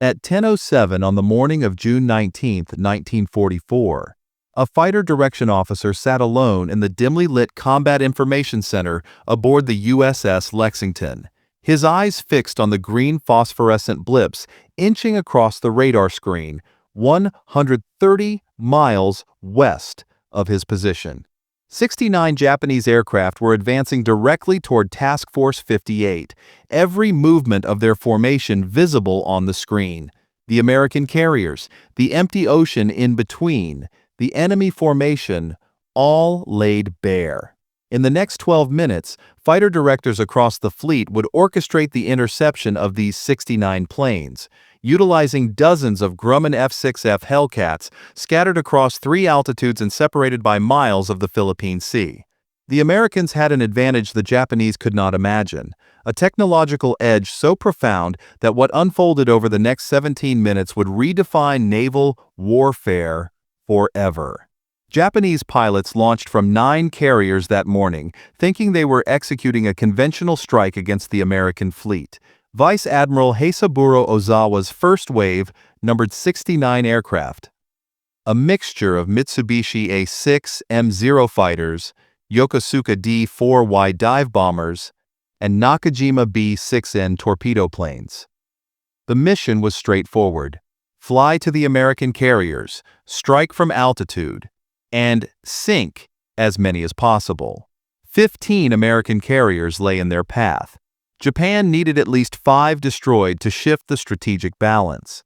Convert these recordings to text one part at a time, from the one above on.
At 10:07 on the morning of June 19, 1944, a fighter direction officer sat alone in the dimly lit Combat Information Center aboard the USS Lexington, his eyes fixed on the green phosphorescent blips inching across the radar screen 130 miles west of his position. 69 Japanese aircraft were advancing directly toward Task Force 58, every movement of their formation visible on the screen. The American carriers, the empty ocean in between, the enemy formation, all laid bare. In the next 12 minutes, fighter directors across the fleet would orchestrate the interception of these 69 planes, utilizing dozens of Grumman F-6F Hellcats scattered across 3 altitudes and separated by miles of the Philippine Sea. The Americans had an advantage the Japanese could not imagine, a technological edge so profound that what unfolded over the next 17 minutes would redefine naval warfare forever. Japanese pilots launched from 9 carriers that morning, thinking they were executing a conventional strike against the American fleet. Vice Admiral Heisaburo Ozawa's first wave numbered 69 aircraft, a mixture of Mitsubishi A-6 M0 fighters, Yokosuka D-4Y dive bombers, and Nakajima B-6N torpedo planes. The mission was straightforward: fly to the American carriers, strike from altitude, and sink as many as possible. 15 American carriers lay in their path. Japan needed at least 5 destroyed to shift the strategic balance.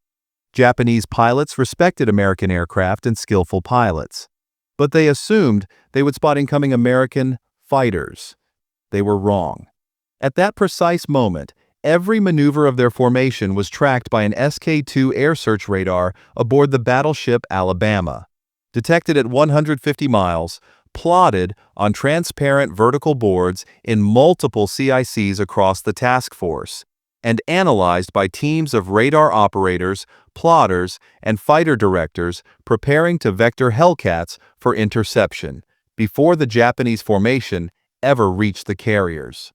Japanese pilots respected American aircraft and skillful pilots, but they assumed they would spot incoming American fighters. They were wrong. At that precise moment, every maneuver of their formation was tracked by an SK-2 air search radar aboard the battleship Alabama. Detected at 150 miles, plotted on transparent vertical boards in multiple CICs across the task force, and analyzed by teams of radar operators, plotters, and fighter directors preparing to vector Hellcats for interception before the Japanese formation ever reached the carriers.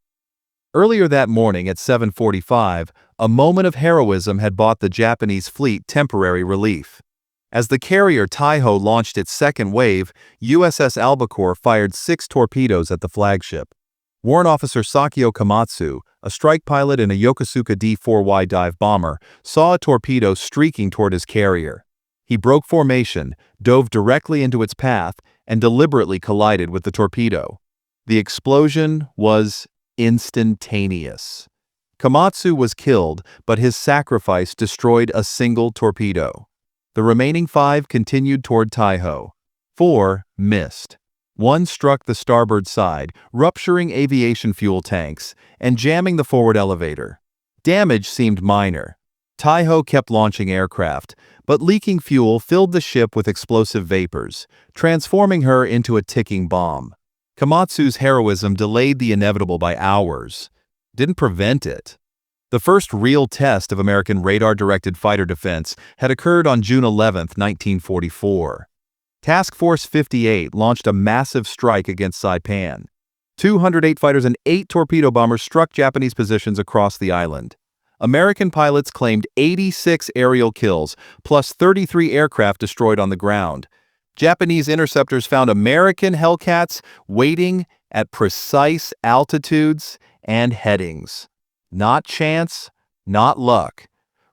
Earlier that morning at 7:45, a moment of heroism had bought the Japanese fleet temporary relief. As the carrier Taiho launched its second wave, USS Albacore fired 6 torpedoes at the flagship. Warrant Officer Sakio Komatsu, a strike pilot in a Yokosuka D-4Y dive bomber, saw a torpedo streaking toward his carrier. He broke formation, dove directly into its path, and deliberately collided with the torpedo. The explosion was instantaneous. Komatsu was killed, but his sacrifice destroyed a single torpedo. The remaining 5 continued toward Taiho. 4 missed. 1 struck the starboard side, rupturing aviation fuel tanks and jamming the forward elevator. Damage seemed minor. Taiho kept launching aircraft, but leaking fuel filled the ship with explosive vapors, transforming her into a ticking bomb. Komatsu's heroism delayed the inevitable by hours, didn't prevent it. The first real test of American radar-directed fighter defense had occurred on June 11, 1944. Task Force 58 launched a massive strike against Saipan. 208 fighters and 8 torpedo bombers struck Japanese positions across the island. American pilots claimed 86 aerial kills, plus 33 aircraft destroyed on the ground. Japanese interceptors found American Hellcats waiting at precise altitudes and headings. Not chance, not luck.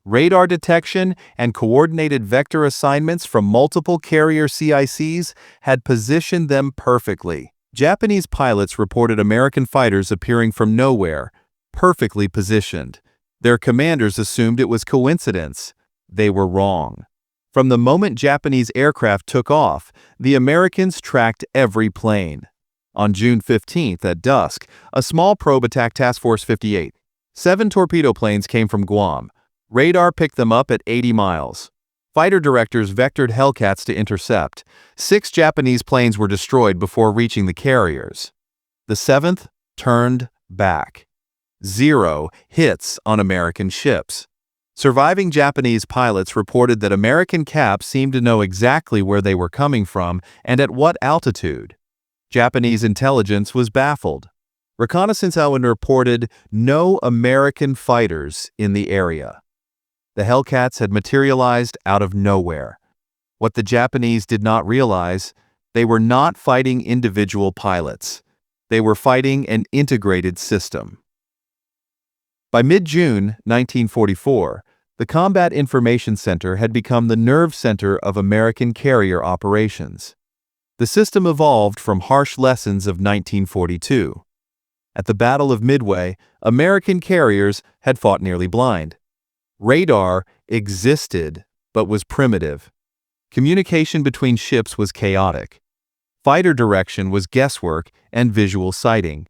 Radar detection and coordinated vector assignments from multiple carrier CICs had positioned them perfectly. Japanese pilots reported American fighters appearing from nowhere, perfectly positioned. Their commanders assumed it was coincidence. They were wrong. From the moment Japanese aircraft took off, the Americans tracked every plane. On June 15th at dusk, a small probe attacked Task Force 58. 7 torpedo planes came from Guam. Radar picked them up at 80 miles. Fighter directors vectored Hellcats to intercept. 6 Japanese planes were destroyed before reaching the carriers. The 7th turned back. 0 hits on American ships. Surviving Japanese pilots reported that American caps seemed to know exactly where they were coming from and at what altitude. Japanese intelligence was baffled. Reconnaissance Island reported no American fighters in the area. The Hellcats had materialized out of nowhere. What the Japanese did not realize, they were not fighting individual pilots. They were fighting an integrated system. By mid-June 1944, the Combat Information Center had become the nerve center of American carrier operations. The system evolved from harsh lessons of 1942. At the Battle of Midway, American carriers had fought nearly blind. Radar existed, but was primitive. Communication between ships was chaotic. Fighter direction was guesswork and visual sighting.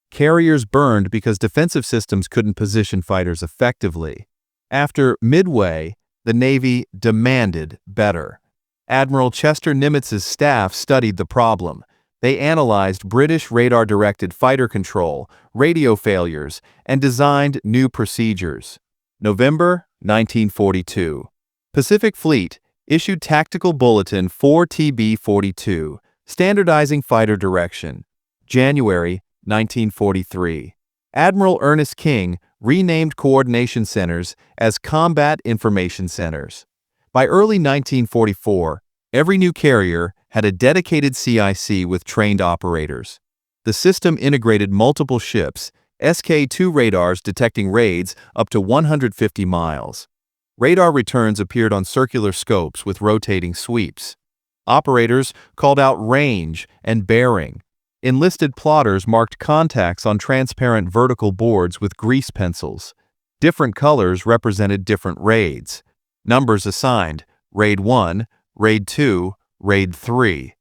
Carriers burned because defensive systems couldn't position fighters effectively. After Midway, the Navy demanded better. Admiral Chester Nimitz's staff studied the problem. They analyzed British radar-directed fighter control, radio failures, and designed new procedures. November 1942. Pacific Fleet issued Tactical Bulletin 4TB-42, standardizing fighter direction. January 1943. Admiral Ernest King renamed coordination centers as Combat Information Centers. By early 1944, every new carrier had a dedicated CIC with trained operators. The system integrated multiple ships, SK-2 radars detecting raids up to 150 miles. Radar returns appeared on circular scopes with rotating sweeps. Operators called out range and bearing. Enlisted plotters marked contacts on transparent vertical boards with grease pencils. Different colors represented different raids. Numbers assigned: Raid 1, Raid 2, Raid 3.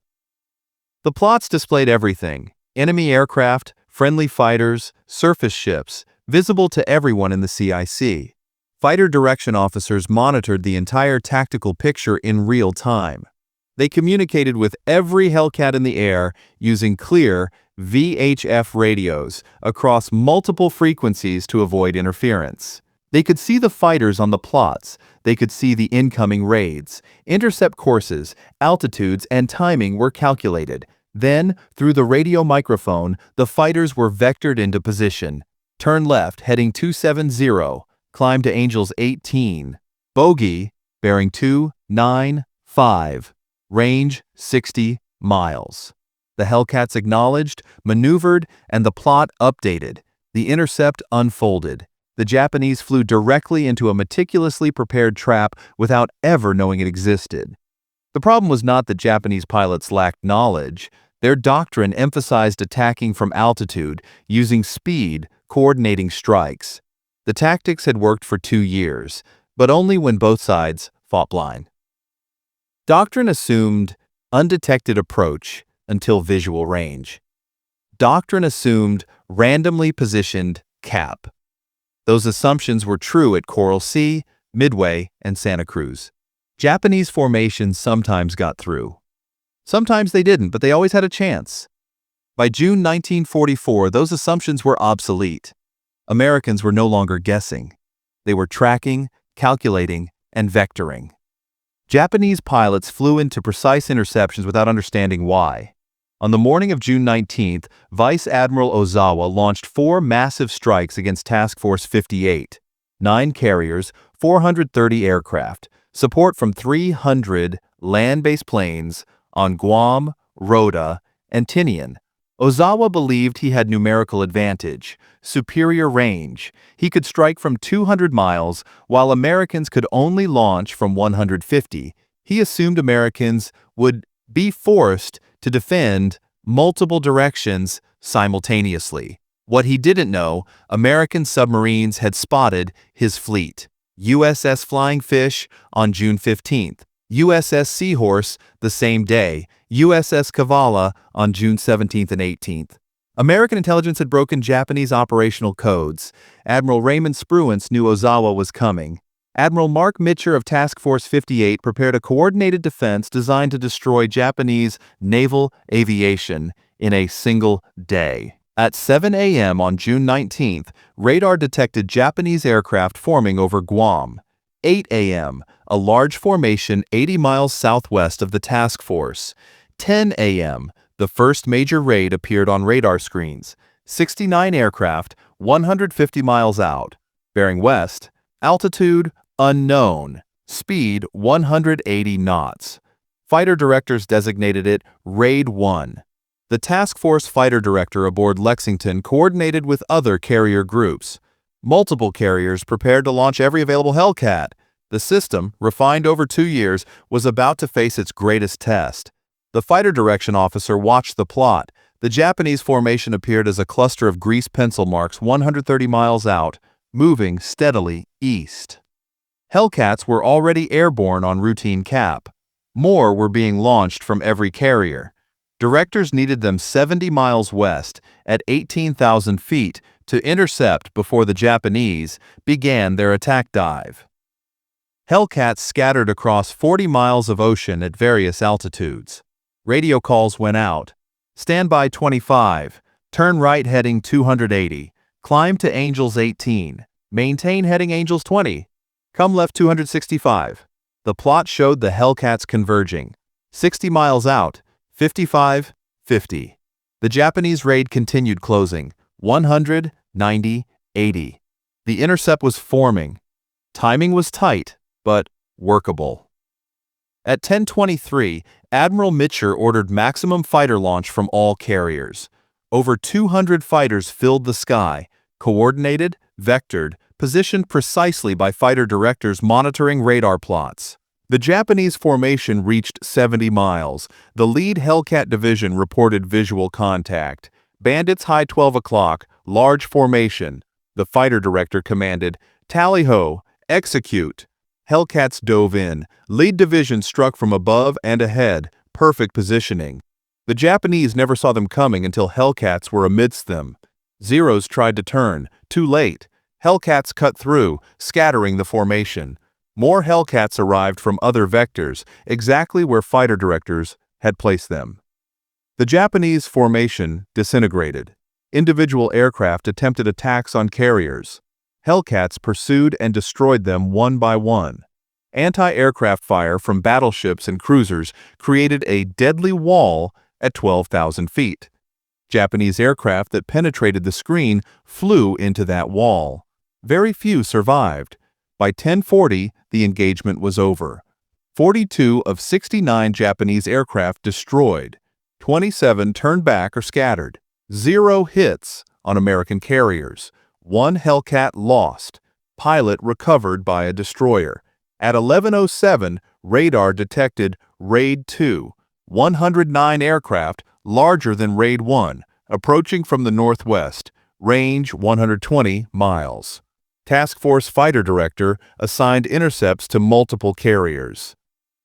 The plots displayed everything: enemy aircraft, friendly fighters, surface ships, visible to everyone in the CIC. Fighter direction officers monitored the entire tactical picture in real time. They communicated with every Hellcat in the air using clear VHF radios across multiple frequencies to avoid interference. They could see the fighters on the plots. They could see the incoming raids. Intercept courses, altitudes, and timing were calculated. Then, through the radio microphone, the fighters were vectored into position. Turn left, heading 270. Climb to Angels 18. Bogey, bearing 295. Range 60 miles. The Hellcats acknowledged, maneuvered, and the plot updated. The intercept unfolded. The Japanese flew directly into a meticulously prepared trap without ever knowing it existed. The problem was not that Japanese pilots lacked knowledge. Their doctrine emphasized attacking from altitude, using speed, coordinating strikes. The tactics had worked for 2 years, but only when both sides fought blind. Doctrine assumed undetected approach until visual range. Doctrine assumed randomly positioned cap. Those assumptions were true at Coral Sea, Midway, and Santa Cruz. Japanese formations sometimes got through. Sometimes they didn't, but they always had a chance. By June 1944, those assumptions were obsolete. Americans were no longer guessing. They were tracking, calculating, and vectoring. Japanese pilots flew into precise interceptions without understanding why. On the morning of June 19th, Vice Admiral Ozawa launched 4 massive strikes against Task Force 58, 9 carriers, 430 aircraft, support from 300 land-based planes on Guam, Rota, and Tinian. Ozawa believed he had numerical advantage, superior range. He could strike from 200 miles, while Americans could only launch from 150. He assumed Americans would be forced to defend multiple directions simultaneously. What he didn't know, American submarines had spotted his fleet. USS Flying Fish on June 15th, USS Seahorse the same day, USS Kavala on June 17th and 18th. American intelligence had broken Japanese operational codes. Admiral Raymond Spruance knew Ozawa was coming. Admiral Mark Mitcher of Task Force 58 prepared a coordinated defense designed to destroy Japanese naval aviation in a single day. At 7 a.m. on June 19th, radar detected Japanese aircraft forming over Guam. 8 a.m., a large formation 80 miles southwest of the task force. 10 a.m., the first major raid appeared on radar screens. 69 aircraft, 150 miles out. Bearing west, altitude Unknown. Speed 180 knots. Fighter directors designated it Raid 1. The task force fighter director aboard Lexington coordinated with other carrier groups. Multiple carriers prepared to launch every available Hellcat. The system, refined over 2 years, was about to face its greatest test. The fighter direction officer watched the plot. The Japanese formation appeared as a cluster of grease pencil marks 130 miles out, moving steadily east. Hellcats were already airborne on routine cap. More were being launched from every carrier. Directors needed them 70 miles west, at 18,000 feet, to intercept before the Japanese began their attack dive. Hellcats scattered across 40 miles of ocean at various altitudes. Radio calls went out. Standby 25, turn right heading 280, climb to Angels 18, maintain heading Angels 20, come left 265. The plot showed the Hellcats converging. 60 miles out, 55, 50. The Japanese raid continued closing, 100, 90, 80. The intercept was forming. Timing was tight, but workable. At 10:23, Admiral Mitcher ordered maximum fighter launch from all carriers. Over 200 fighters filled the sky, coordinated, vectored, positioned precisely by fighter directors monitoring radar plots. The Japanese formation reached 70 miles. The lead Hellcat division reported visual contact. Bandits high 12 o'clock, large formation. The fighter director commanded, "Tally-ho, execute." Hellcats dove in. Lead division struck from above and ahead, perfect positioning. The Japanese never saw them coming until Hellcats were amidst them. Zeros tried to turn, too late. Hellcats cut through, scattering the formation. More Hellcats arrived from other vectors, exactly where fighter directors had placed them. The Japanese formation disintegrated. Individual aircraft attempted attacks on carriers. Hellcats pursued and destroyed them one by one. Anti-aircraft fire from battleships and cruisers created a deadly wall at 12,000 feet. Japanese aircraft that penetrated the screen flew into that wall. Very few survived. By 10:40, the engagement was over. 42 of 69 Japanese aircraft destroyed. 27 turned back or scattered. 0 hits on American carriers. 1 Hellcat lost. Pilot recovered by a destroyer. At 11:07, radar detected Raid 2, 109 aircraft larger than Raid 1, approaching from the northwest, range 120 miles. Task Force Fighter Director assigned intercepts to multiple carriers.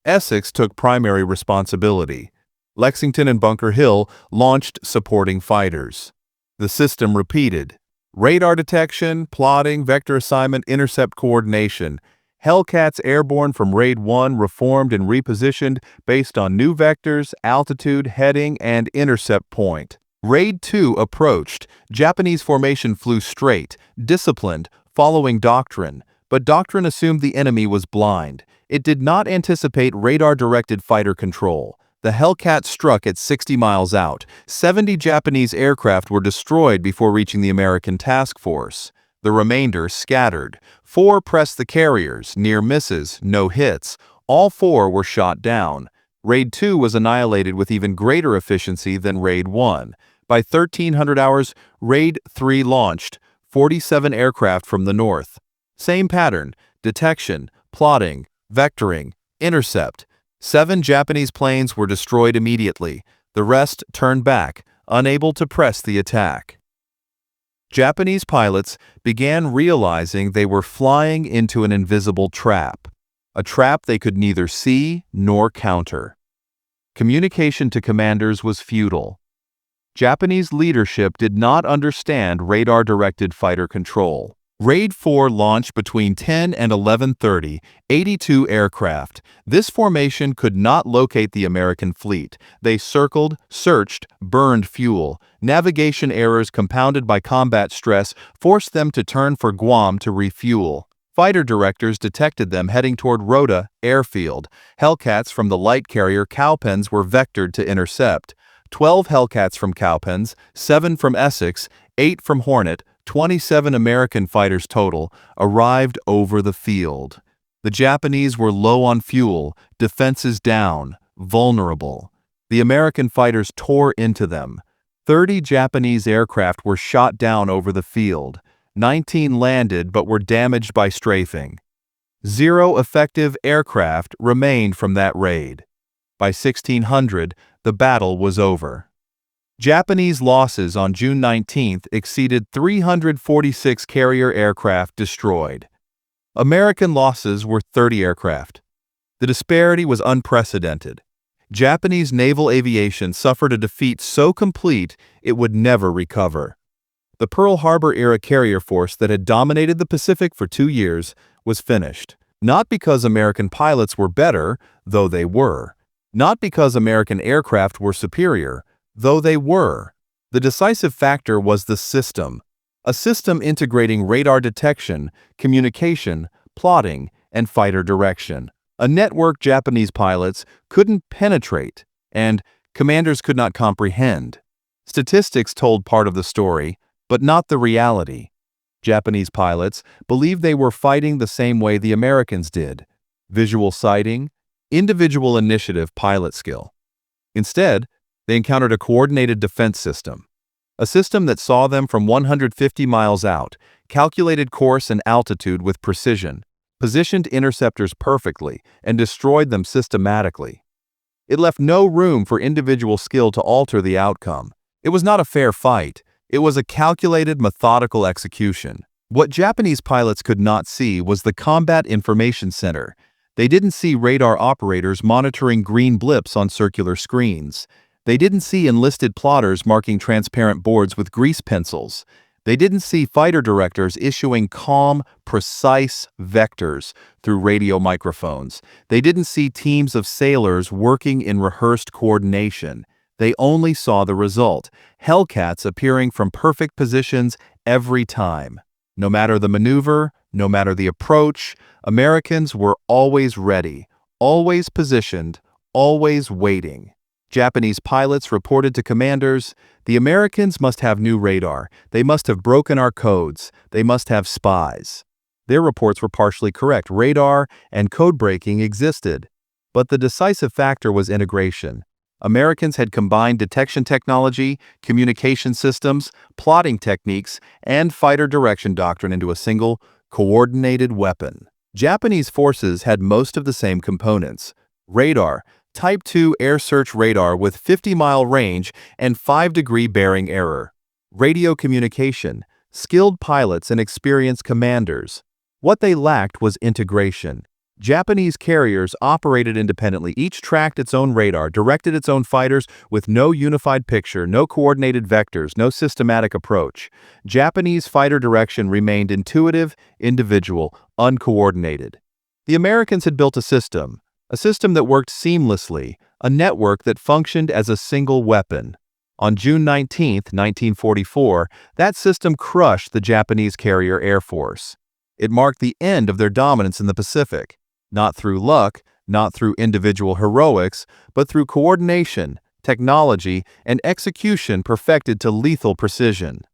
Essex took primary responsibility. Lexington and Bunker Hill launched supporting fighters. The system repeated. Radar detection, plotting, vector assignment, intercept coordination. Hellcats airborne from Raid 1 reformed and repositioned based on new vectors, altitude, heading, and intercept point. Raid 2 approached. Japanese formation flew straight, disciplined, following doctrine, but doctrine assumed the enemy was blind. It did not anticipate radar-directed fighter control. The Hellcat struck at 60 miles out. 70 Japanese aircraft were destroyed before reaching the American task force. The remainder scattered. 4 pressed the carriers, near misses, no hits. All 4 were shot down. Raid 2 was annihilated with even greater efficiency than Raid 1. By 1300 hours, Raid 3 launched. 47 aircraft from the north. Same pattern: detection, plotting, vectoring, intercept. 7 Japanese planes were destroyed immediately. The rest turned back, unable to press the attack. Japanese pilots began realizing they were flying into an invisible trap, a trap they could neither see nor counter. Communication to commanders was futile. Japanese leadership did not understand radar-directed fighter control. Raid 4 launched between 10 and 11:30, 82 aircraft. This formation could not locate the American fleet. They circled, searched, burned fuel. Navigation errors compounded by combat stress forced them to turn for Guam to refuel. Fighter directors detected them heading toward Rota airfield. Hellcats from the light carrier Cowpens were vectored to intercept. 12 Hellcats from Cowpens, 7 from Essex, 8 from Hornet, 27 American fighters total, arrived over the field. The Japanese were low on fuel, defenses down, vulnerable. The American fighters tore into them. 30 Japanese aircraft were shot down over the field. 19 landed but were damaged by strafing. 0 effective aircraft remained from that raid. By 1600, the battle was over. Japanese losses on June 19 exceeded 346 carrier aircraft destroyed. American losses were 30 aircraft. The disparity was unprecedented. Japanese naval aviation suffered a defeat so complete it would never recover. The Pearl Harbor-era carrier force that had dominated the Pacific for 2 years was finished. Not because American pilots were better, though they were. Not because American aircraft were superior, though they were. The decisive factor was the system. A system integrating radar detection, communication, plotting, and fighter direction. A network Japanese pilots couldn't penetrate, and commanders could not comprehend. Statistics told part of the story, but not the reality. Japanese pilots believed they were fighting the same way the Americans did: visual sighting, individual initiative, pilot skill. Instead, they encountered a coordinated defense system. A system that saw them from 150 miles out, calculated course and altitude with precision, positioned interceptors perfectly, and destroyed them systematically. It left no room for individual skill to alter the outcome. It was not a fair fight. It was a calculated, methodical execution. What Japanese pilots could not see was the Combat Information Center. They didn't see radar operators monitoring green blips on circular screens. They didn't see enlisted plotters marking transparent boards with grease pencils. They didn't see fighter directors issuing calm, precise vectors through radio microphones. They didn't see teams of sailors working in rehearsed coordination. They only saw the result: Hellcats appearing from perfect positions every time. No matter the maneuver, no matter the approach, Americans were always ready, always positioned, always waiting. Japanese pilots reported to commanders, "The Americans must have new radar. They must have broken our codes. They must have spies." Their reports were partially correct. Radar and code breaking existed. But the decisive factor was integration. Americans had combined detection technology, communication systems, plotting techniques, and fighter direction doctrine into a single, coordinated weapon. Japanese forces had most of the same components: radar, Type 2 air search radar with 50-mile range and 5-degree bearing error; radio communication, skilled pilots and experienced commanders. What they lacked was integration. Japanese carriers operated independently. Each tracked its own radar, directed its own fighters, with no unified picture, no coordinated vectors, no systematic approach. Japanese fighter direction remained intuitive, individual, uncoordinated. The Americans had built a system that worked seamlessly, a network that functioned as a single weapon. On June 19, 1944, that system crushed the Japanese carrier air force. It marked the end of their dominance in the Pacific. Not through luck, not through individual heroics, but through coordination, technology, and execution perfected to lethal precision.